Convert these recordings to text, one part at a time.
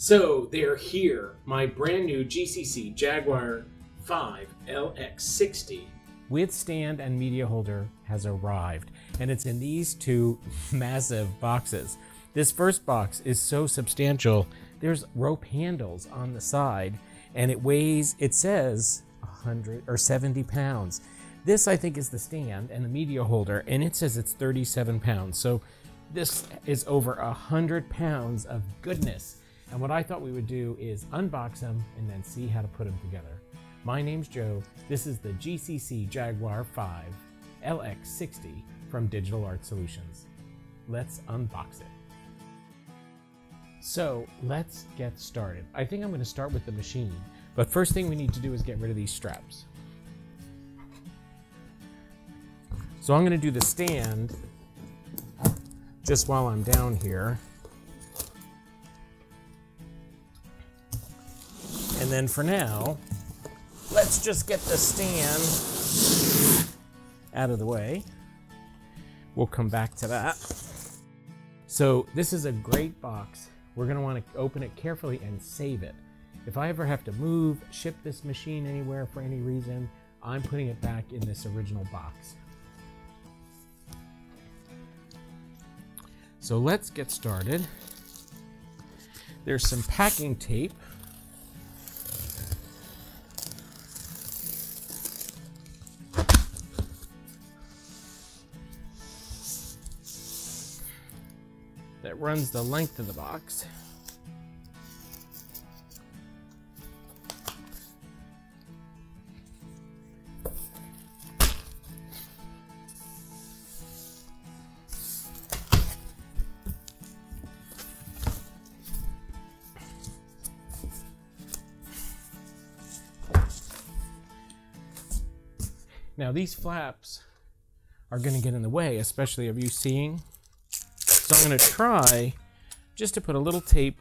So they're here, my brand new GCC Jaguar V LX 60 with stand and media holder has arrived, and it's in these two massive boxes. This first box is so substantial. There's rope handles on the side, and it weighs, it says 100 or 70 pounds. This I think is the stand and the media holder, and it says it's 37 pounds. So this is over 100 pounds of goodness. And what I thought we would do is unbox them and then see how to put them together. My name's Joe. This is the GCC Jaguar V LX 60 from Digital Art Solutions. Let's unbox it. So let's get started. I think I'm going to start with the machine, but first thing we need to do is get rid of these straps. So I'm going to do the stand just while I'm down here. And then for now, let's just get the stand out of the way. We'll come back to that. So this is a great box. We're going to want to open it carefully and save it. If I ever have to move, ship this machine anywhere for any reason, I'm putting it back in this original box. So let's get started. There's some packing tape. That runs the length of the box. Now these flaps are going to get in the way, especially of you seeing. So I'm going to try just to put a little tape,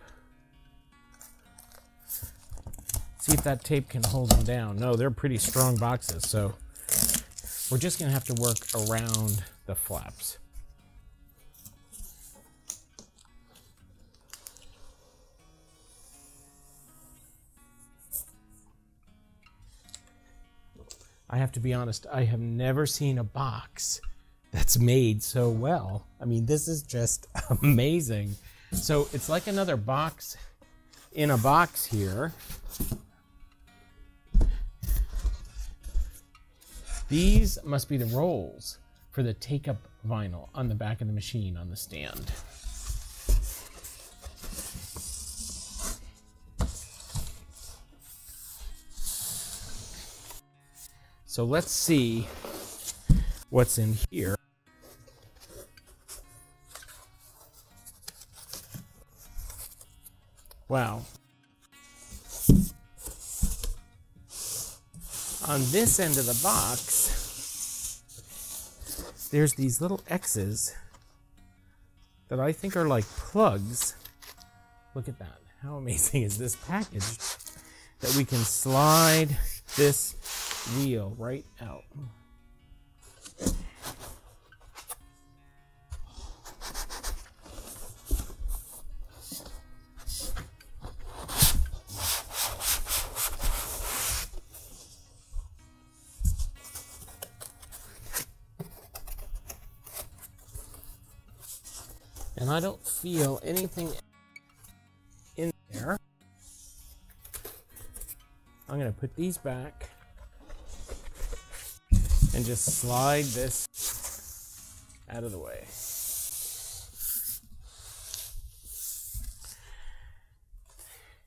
see if that tape can hold them down. No, they're pretty strong boxes, so we're just going to have to work around the flaps. I have to be honest, I have never seen a box that's made so well. I mean, this is just amazing. So it's like another box in a box here. These must be the rolls for the take-up vinyl on the back of the machine on the stand. So let's see what's in here. Wow. On this end of the box, there's these little X's that I think are like plugs. Look at that. How amazing is this package that we can slide this wheel right out. And I don't feel anything in there. I'm going to put these back and just slide this out of the way.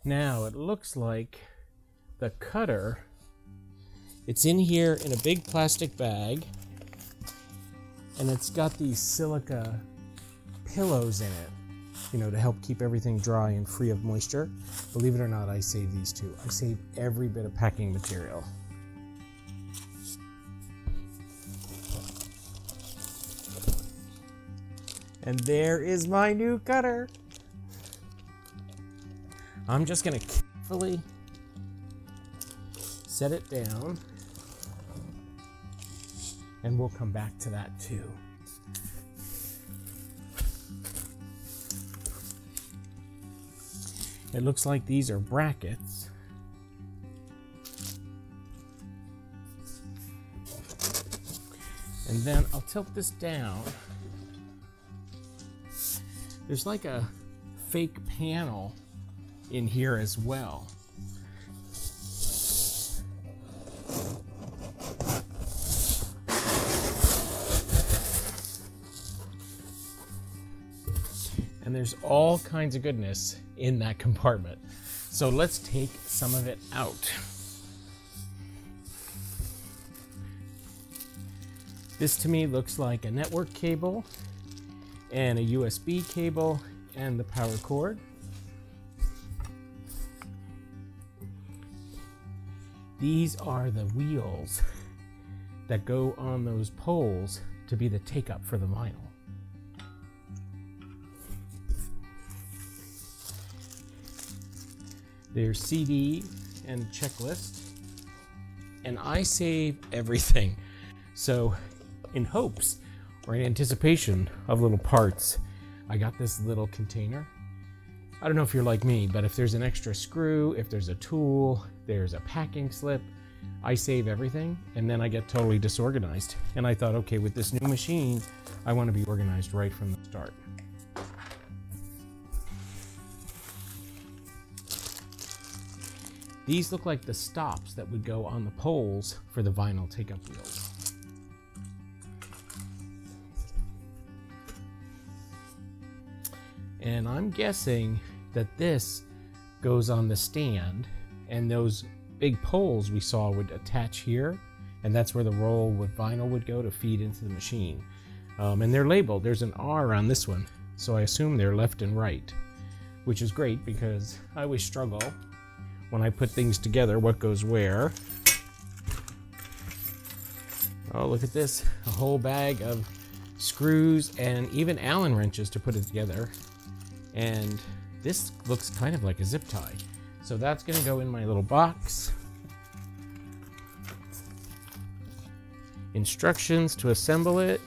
Now it looks like the cutter, it's in here in a big plastic bag, and it's got these silica pillows in it, you know, to help keep everything dry and free of moisture. Believe it or not, I saved these two. I saved every bit of packing material. And there is my new cutter. I'm just gonna carefully set it down, and we'll come back to that too. It looks like these are brackets. And then I'll tilt this down. There's like a fake panel in here as well. And there's all kinds of goodness in that compartment. So let's take some of it out. This to me looks like a network cable and a USB cable and the power cord. These are the wheels that go on those poles to be the take-up for the vinyl. There's CD and checklist, and I save everything. So in hopes or in anticipation of little parts, I got this little container. I don't know if you're like me, but if there's an extra screw, if there's a tool, there's a packing slip, I save everything and then I get totally disorganized. And I thought, okay, with this new machine, I want to be organized right from the start. These look like the stops that would go on the poles for the vinyl take-up wheels. And I'm guessing that this goes on the stand, and those big poles we saw would attach here, and that's where the roll with vinyl would go to feed into the machine. And they're labeled. There's an R on this one, so I assume they're left and right, which is great because I always struggle when I put things together, what goes where. Oh, look at this, a whole bag of screws and even Allen wrenches to put it together. And this looks kind of like a zip tie. So that's gonna go in my little box. Instructions to assemble it.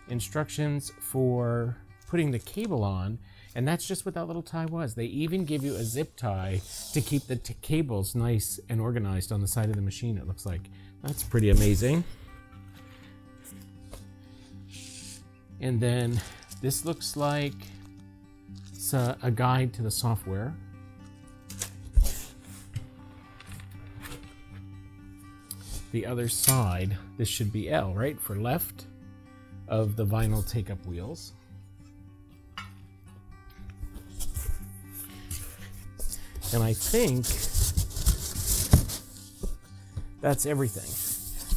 Instructions for putting the cable on. And that's just what that little tie was. They even give you a zip tie to keep the cables nice and organized on the side of the machine, it looks like. That's pretty amazing. And then this looks like it's a guide to the software. The other side, this should be L, right? For left of the vinyl take-up wheels. And I think that's everything.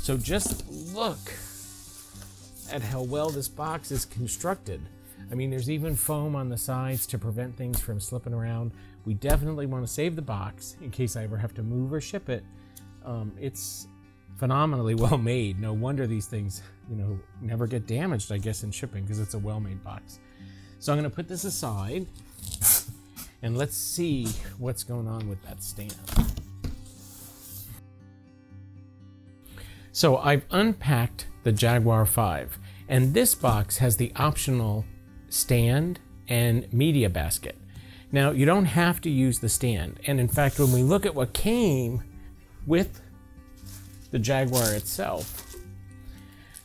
So just look at how well this box is constructed. I mean, there's even foam on the sides to prevent things from slipping around. We definitely want to save the box in case I ever have to move or ship it. It's phenomenally well made. No wonder these things, you know, never get damaged, I guess, in shipping because it's a well-made box. So I'm going to put this aside. And let's see what's going on with that stand. So I've unpacked the Jaguar V, and this box has the optional stand and media basket. Now, you don't have to use the stand. And in fact, when we look at what came with the Jaguar itself,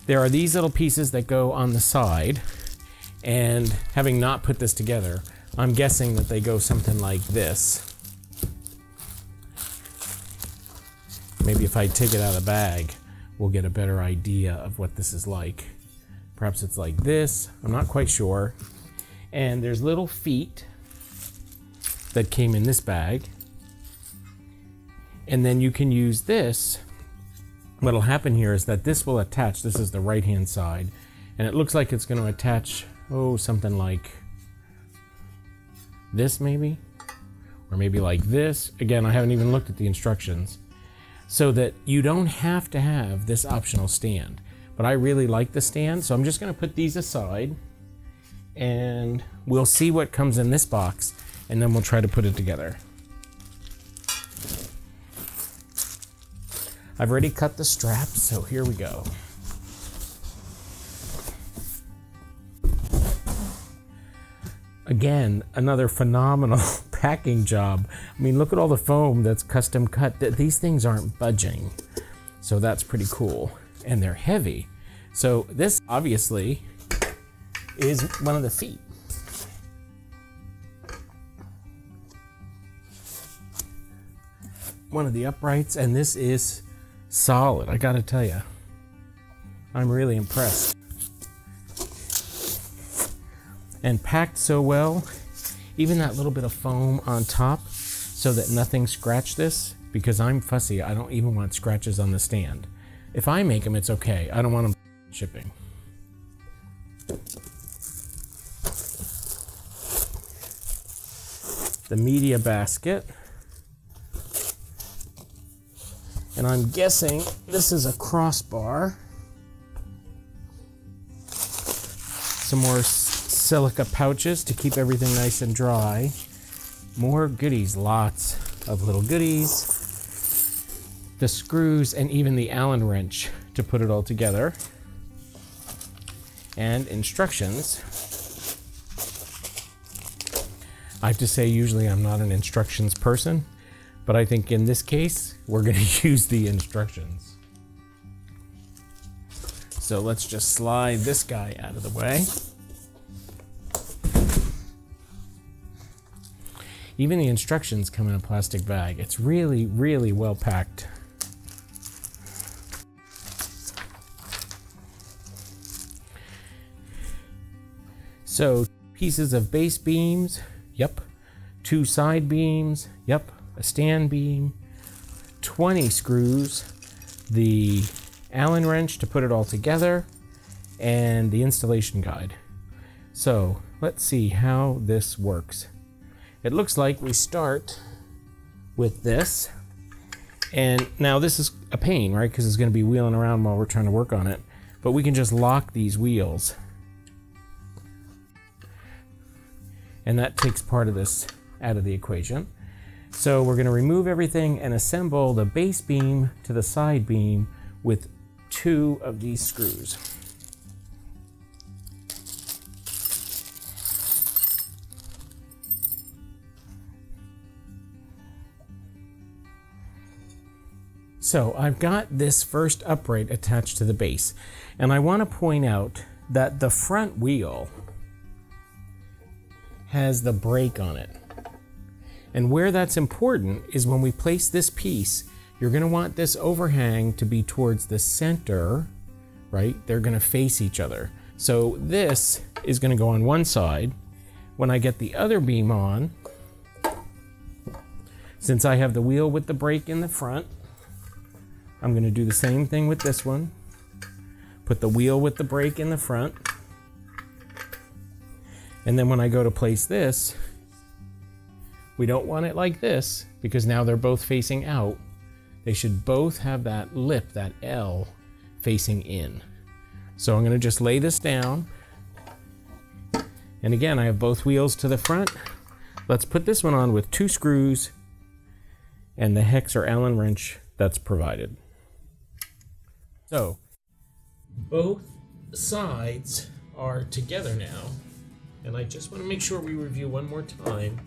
there are these little pieces that go on the side. And having not put this together, I'm guessing that they go something like this. Maybe if I take it out of the bag, we'll get a better idea of what this is like. Perhaps it's like this, I'm not quite sure. And there's little feet that came in this bag. And then you can use this. What'll happen here is that this will attach, this is the right-hand side, and it looks like it's going to attach, oh, something like this maybe, or maybe like this. Again, I haven't even looked at the instructions, so that you don't have to have this optional stand. But I really like the stand, so I'm just going to put these aside and we'll see what comes in this box, and then we'll try to put it together. I've already cut the straps, so here we go. Again, another phenomenal packing job. I mean, look at all the foam that's custom cut. These things aren't budging. So that's pretty cool. And they're heavy. So this obviously is one of the feet. One of the uprights, and this is solid, I gotta tell you. I'm really impressed. And packed so well, even that little bit of foam on top so that nothing scratched this, because I'm fussy, I don't even want scratches on the stand. If I make them, it's okay. I don't want them shipping. The media basket. And I'm guessing this is a crossbar. Some more silica pouches to keep everything nice and dry. More goodies, lots of little goodies. The screws and even the Allen wrench to put it all together. And instructions. I have to say, usually I'm not an instructions person, but I think in this case, we're going to use the instructions. So let's just slide this guy out of the way. Even the instructions come in a plastic bag. It's really, really well packed. So, pieces of base beams, yep. 2 side beams, yep. A stand beam, 20 screws, the Allen wrench to put it all together, and the installation guide. So let's see how this works. It looks like we start with this, and now this is a pain, right? Because it's going to be wheeling around while we're trying to work on it, but we can just lock these wheels, and that takes part of this out of the equation. So we're going to remove everything and assemble the base beam to the side beam with 2 of these screws. So I've got this first upright attached to the base, and I want to point out that the front wheel has the brake on it. And where that's important is when we place this piece, you're going to want this overhang to be towards the center, right? They're going to face each other. So this is going to go on one side. When I get the other beam on, since I have the wheel with the brake in the front, I'm going to do the same thing with this one. Put the wheel with the brake in the front. And then when I go to place this, we don't want it like this because now they're both facing out. They should both have that lip, that L, facing in. So I'm going to just lay this down. And again, I have both wheels to the front. Let's put this one on with 2 screws and the hex or Allen wrench that's provided. So both sides are together now. And I just want to make sure we review one more time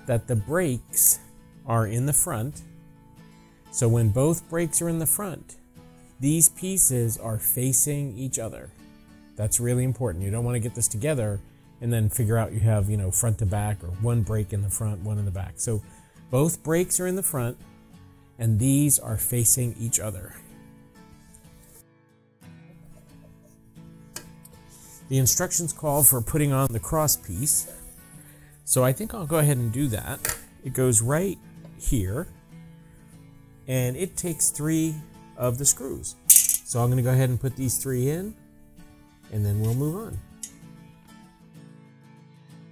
that the brakes are in the front. So when both brakes are in the front, these pieces are facing each other. That's really important. You don't want to get this together and then figure out you have, front to back, or one brake in the front, one in the back. So both brakes are in the front and these are facing each other. The instructions call for putting on the cross piece. So I think I'll go ahead and do that. It goes right here, and it takes 3 of the screws. So I'm going to go ahead and put these 3 in, and then we'll move on.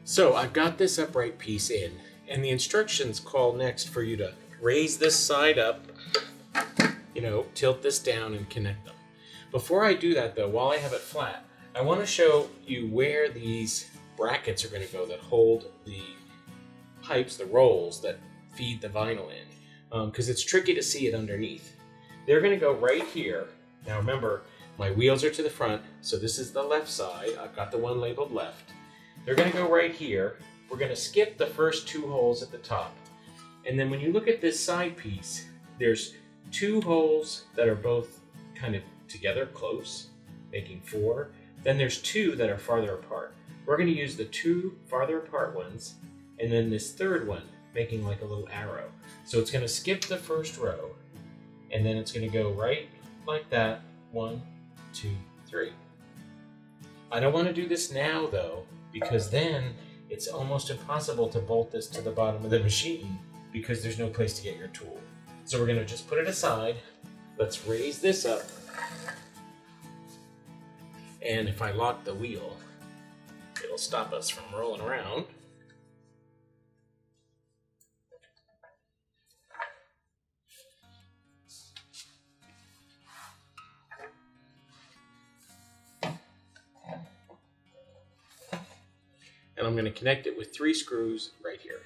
So I've got this upright piece in, and the instructions call next for you to raise this side up, tilt this down and connect them. Before I do that though, while I have it flat, I want to show you where these brackets are going to go that hold the pipes, the rolls that feed the vinyl in, because it's tricky to see it underneath. They're going to go right here. Now remember, my wheels are to the front, so this is the left side. I've got the one labeled left. they're going to go right here. We're going to skip the first 2 holes at the top. And then when you look at this side piece, there's 2 holes that are both kind of together, close, making 4. Then there's 2 that are farther apart. We're going to use the 2 farther apart ones, and then this third one, making like a little arrow. So it's going to skip the first row, and then it's going to go right like that, 1, 2, 3. I don't want to do this now though, because then it's almost impossible to bolt this to the bottom of the machine because there's no place to get your tool. So we're going to just put it aside. Let's raise this up. And if I lock the wheel, it'll stop us from rolling around. And I'm going to connect it with 3 screws right here.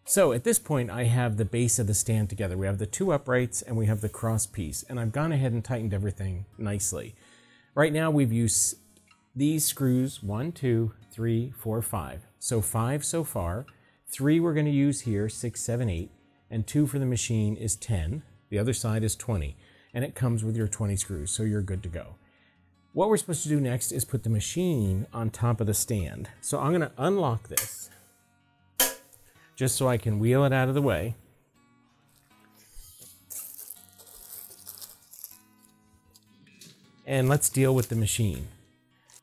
So at this point, I have the base of the stand together. We have the 2 uprights and we have the cross piece, and I've gone ahead and tightened everything nicely. Right now we've used these screws, 1, 2, 3, 4, 5. So 5 so far. 3 we're going to use here, 6, 7, 8, and 2 for the machine is 10. The other side is 20, and it comes with your 20 screws, so you're good to go. What we're supposed to do next is put the machine on top of the stand. So I'm going to unlock this, just so I can wheel it out of the way. And let's deal with the machine.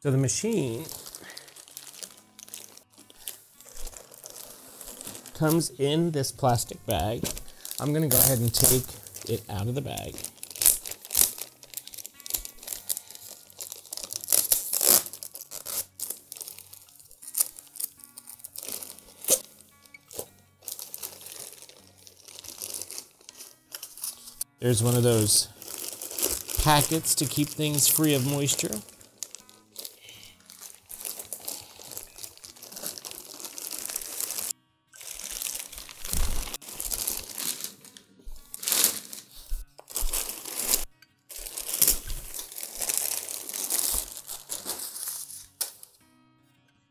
So the machine comes in this plastic bag. I'm going to go ahead and take it out of the bag. There's one of those packets to keep things free of moisture.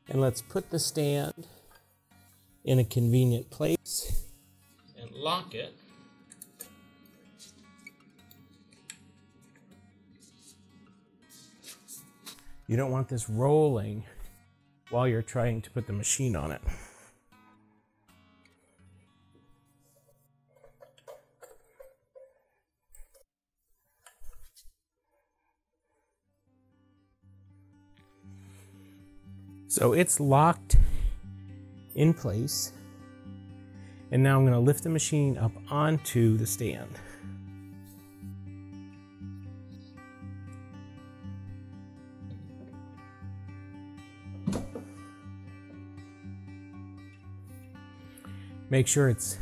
And let's put the stand in a convenient place and lock it. You don't want this rolling while you're trying to put the machine on it. So it's locked in place, and now I'm going to lift the machine up onto the stand. Make sure it's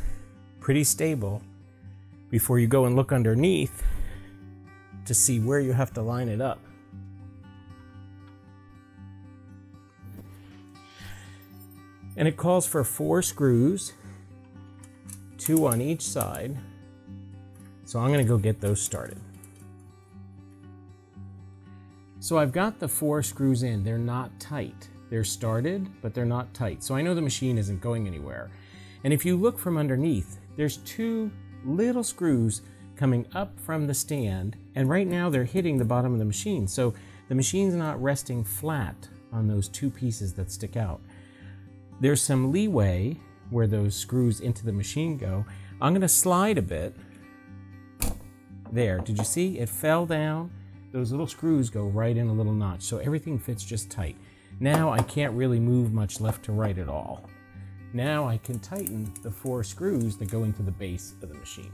pretty stable before you go and look underneath to see where you have to line it up. And it calls for 4 screws, 2 on each side. So I'm going to go get those started. So I've got the 4 screws in. They're not tight. They're started, but they're not tight. So I know the machine isn't going anywhere. And if you look from underneath, there's 2 little screws coming up from the stand, and right now they're hitting the bottom of the machine. So the machine's not resting flat on those 2 pieces that stick out. There's some leeway where those screws into the machine go. I'm going to slide a bit. There, did you see? It fell down. Those little screws go right in a little notch, so everything fits just tight. Now I can't really move much left to right at all. Now I can tighten the 4 screws that go into the base of the machine.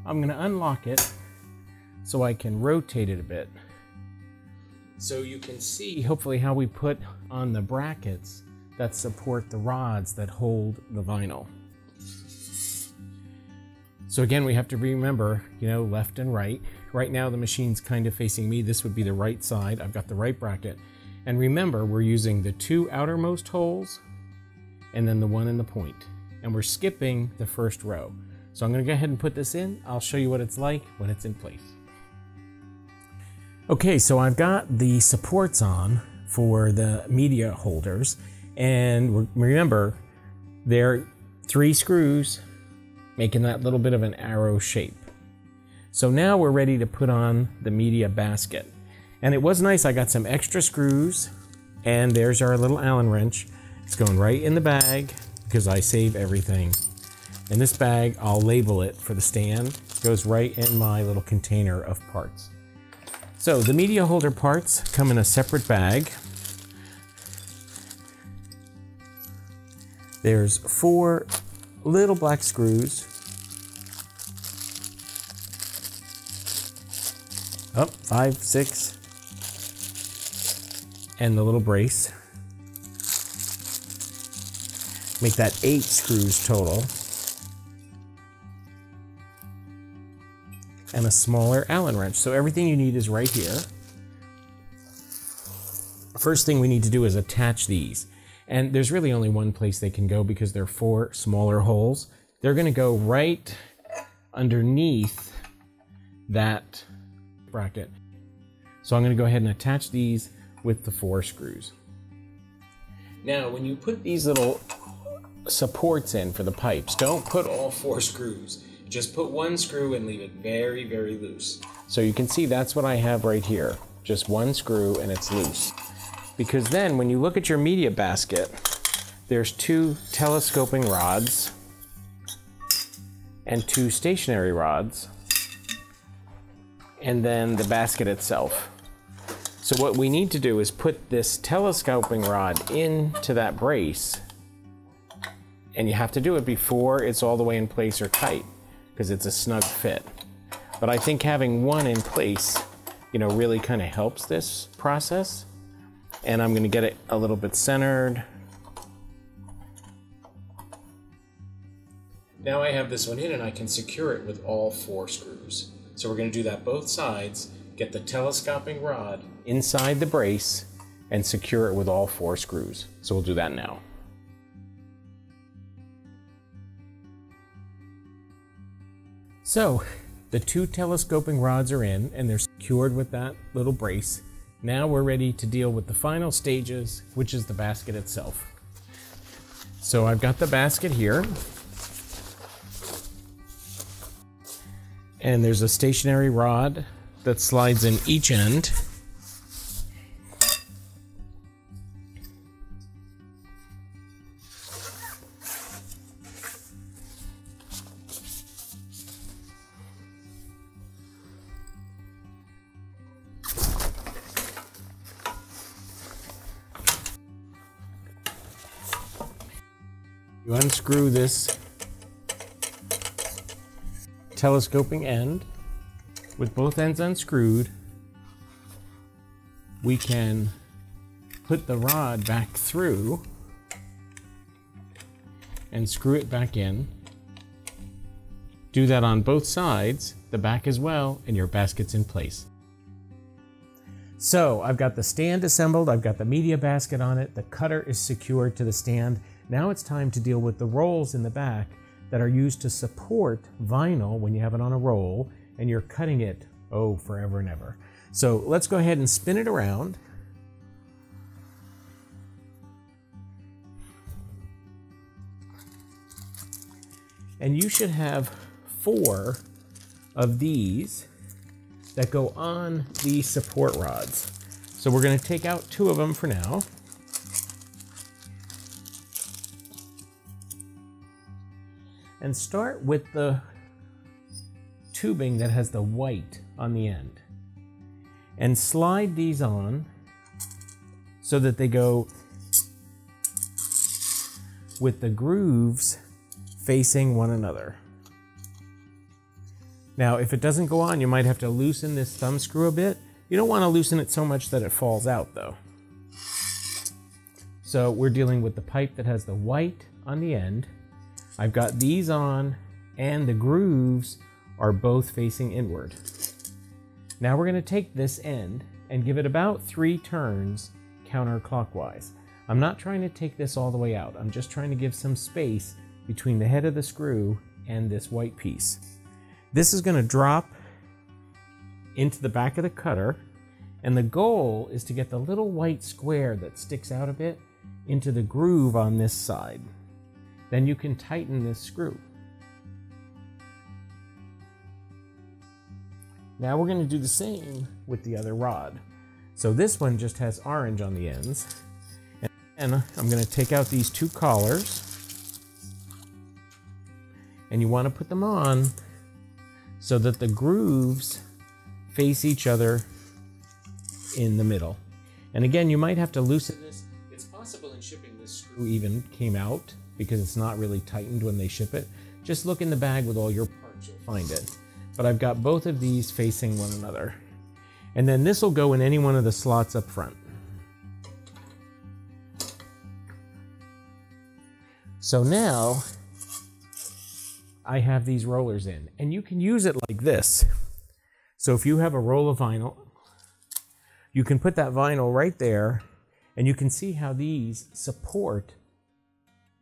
I'm going to unlock it so I can rotate it a bit, so you can see hopefully how we put on the brackets that support the rods that hold the vinyl. So again, we have to remember, left and right. Right now the machine's kind of facing me. This would be the right side. I've got the right bracket. And remember, we're using the 2 outermost holes and then the one in the point. And we're skipping the first row. So I'm going to go ahead and put this in. I'll show you what it's like when it's in place. Okay, so I've got the supports on for the media holders, and remember, they're 3 screws making that little bit of an arrow shape. So now we're ready to put on the media basket. And it was nice, I got some extra screws, and there's our little Allen wrench. It's going right in the bag because I save everything. In this bag, I'll label it for the stand. It goes right in my little container of parts. So the media holder parts come in a separate bag. There's 4 little black screws. Oh, 5, 6. And the little brace. Make that 8 screws total. And a smaller Allen wrench. So everything you need is right here. First thing we need to do is attach these. And there's really only one place they can go because they're 4 smaller holes. They're going to go right underneath that bracket. So I'm going to go ahead and attach these with the 4 screws. Now, when you put these little supports in for the pipes, don't put all 4 screws. Just put 1 screw and leave it very, very loose. So you can see that's what I have right here. Just 1 screw and it's loose. Because then when you look at your media basket, there's 2 telescoping rods and 2 stationary rods, and then the basket itself. So what we need to do is put this telescoping rod into that brace, and you have to do it before it's all the way in place or tight, because it's a snug fit. But I think having 1 in place, you know, really kind of helps this process. And I'm going to get it a little bit centered. Now I have this one in and I can secure it with all 4 screws. So we're going to do that both sides, get the telescoping rod inside the brace and secure it with all 4 screws. So we'll do that now. So the 2 telescoping rods are in and they're secured with that little brace. Now we're ready to deal with the final stages, which is the basket itself. So I've got the basket here. And there's a stationary rod that slides in each end. You unscrew this telescoping end. With both ends unscrewed, we can put the rod back through and screw it back in. Do that on both sides, the back as well, and your basket's in place. So I've got the stand assembled, I've got the media basket on it, the cutter is secured to the stand. Now it's time to deal with the rolls in the back that are used to support vinyl when you have it on a roll and you're cutting it, oh, forever and ever. So let's go ahead and spin it around. And you should have 4 of these that go on these support rods. So we're going to take out 2 of them for now. And start with the tubing that has the white on the end. And slide these on so that they go with the grooves facing one another. Now, if it doesn't go on, you might have to loosen this thumb screw a bit. You don't want to loosen it so much that it falls out, though. So we're dealing with the pipe that has the white on the end. I've got these on, and the grooves are both facing inward. Now we're going to take this end and give it about 3 turns counterclockwise. I'm not trying to take this all the way out. I'm just trying to give some space between the head of the screw and this white piece. This is going to drop into the back of the cutter, and the goal is to get the little white square that sticks out a bit into the groove on this side. Then you can tighten this screw. Now we're going to do the same with the other rod. So this one just has orange on the ends. And I'm going to take out these two collars. And you want to put them on so that the grooves face each other in the middle. And again, you might have to loosen this. It's possible in shipping this screw even came out because it's not really tightened when they ship it. Just look in the bag with all your parts, you'll find it. But I've got both of these facing one another. And then this will go in any one of the slots up front. So now I have these rollers in, and you can use it like this. So if you have a roll of vinyl, you can put that vinyl right there, and you can see how these support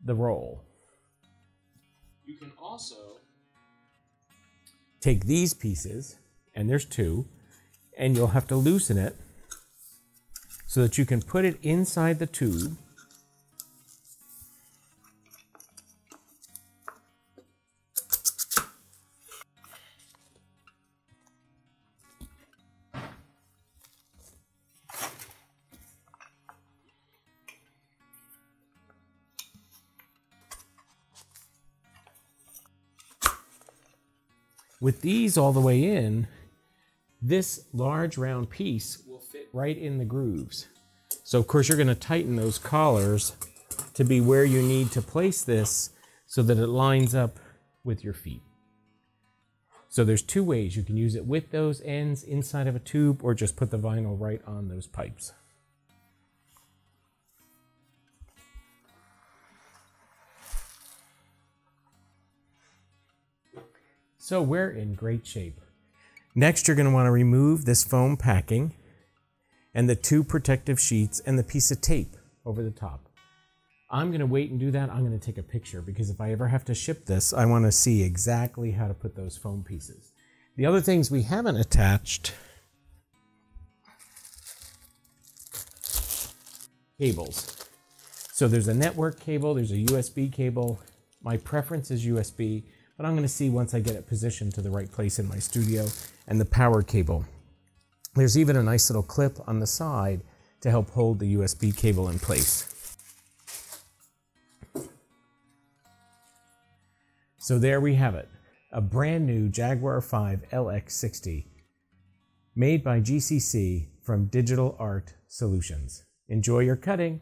the roll. You can also take these pieces, and there's two, and you'll have to loosen it so that you can put it inside the tube. With these all the way in, this large round piece will fit right in the grooves. So of course you're going to tighten those collars to be where you need to place this so that it lines up with your feet. So there's two ways. You can use it with those ends inside of a tube or just put the vinyl right on those pipes. So we're in great shape. Next, you're going to want to remove this foam packing and the two protective sheets and the piece of tape over the top. I'm going to wait and do that. I'm going to take a picture because if I ever have to ship this, I want to see exactly how to put those foam pieces. The other things we haven't attached: cables. So there's a network cable, there's a USB cable. My preference is USB. But I'm going to see once I get it positioned to the right place in my studio, and the power cable. There's even a nice little clip on the side to help hold the USB cable in place. So there we have it, a brand new Jaguar V LX 60 made by GCC from Digital Art Solutions. Enjoy your cutting.